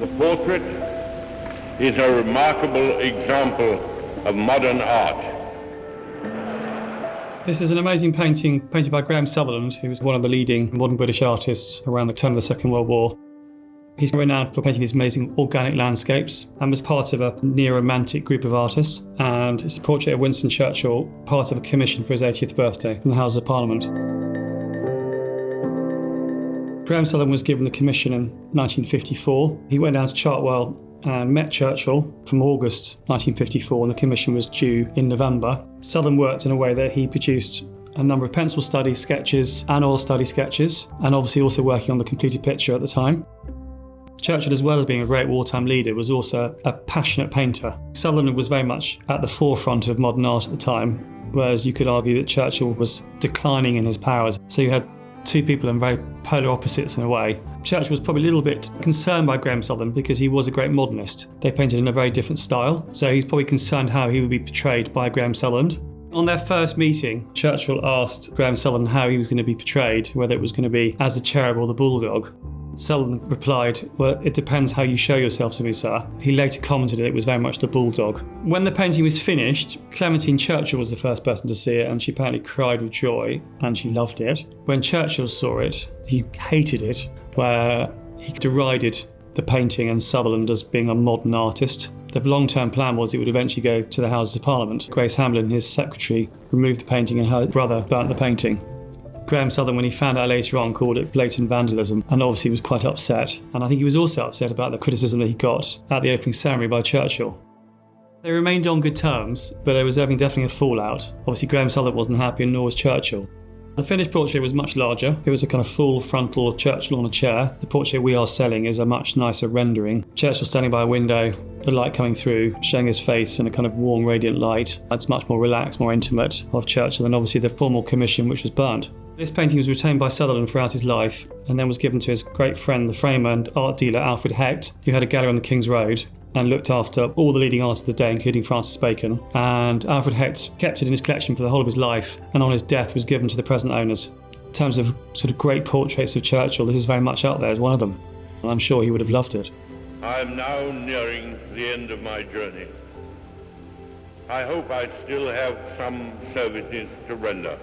The portrait is a remarkable example of modern art. This is an amazing painting painted by Graham Sutherland, who was one of the leading modern British artists around the turn of the Second World War. He's renowned for painting these amazing organic landscapes and was part of a neo-romantic group of artists. And it's a portrait of Winston Churchill, part of a commission for his 80th birthday from the Houses of Parliament. Graham Sutherland was given the commission in 1954. He went down to Chartwell and met Churchill from August 1954, and the commission was due in November. Sutherland worked in a way that he produced a number of pencil study sketches and oil study sketches, and obviously also working on the completed picture at the time. Churchill, as well as being a great wartime leader, was also a passionate painter. Sutherland was very much at the forefront of modern art at the time, whereas you could argue that Churchill was declining in his powers. So you had two people in very polar opposites in a way. Churchill was probably a little bit concerned by Graham Sutherland because he was a great modernist. They painted in a very different style, so he's probably concerned how he would be portrayed by Graham Sutherland. On their first meeting, Churchill asked Graham Sutherland how he was going to be portrayed, whether it was going to be as the cherub or the bulldog. Sutherland replied, "Well, it depends how you show yourself to me, sir." He later commented that it was very much the bulldog. When the painting was finished, Clementine Churchill was the first person to see it, and she apparently cried with joy, and she loved it. When Churchill saw it, he hated it, where he derided the painting and Sutherland as being a modern artist. The long-term plan was it would eventually go to the Houses of Parliament. Grace Hamlin, his secretary, removed the painting and her brother burnt the painting. Graham Sutherland, when he found out later on, called it blatant vandalism, and obviously was quite upset. And I think he was also upset about the criticism that he got at the opening ceremony by Churchill. They remained on good terms, but there was definitely a fallout. Obviously Graham Sutherland wasn't happy, and nor was Churchill. The finished portrait was much larger. It was a kind of full frontal Churchill on a chair. The portrait we are selling is a much nicer rendering. Churchill standing by a window, the light coming through, showing his face in a kind of warm, radiant light. It's much more relaxed, more intimate of Churchill than obviously the formal commission, which was burnt. This painting was retained by Sutherland throughout his life and then was given to his great friend, the framer and art dealer Alfred Hecht, who had a gallery on the King's Road and looked after all the leading artists of the day, including Francis Bacon. And Alfred Hecht kept it in his collection for the whole of his life, and on his death was given to the present owners. In terms of sort of great portraits of Churchill, this is very much up there as one of them. And I'm sure he would have loved it. I am now nearing the end of my journey. I hope I still have some services to render.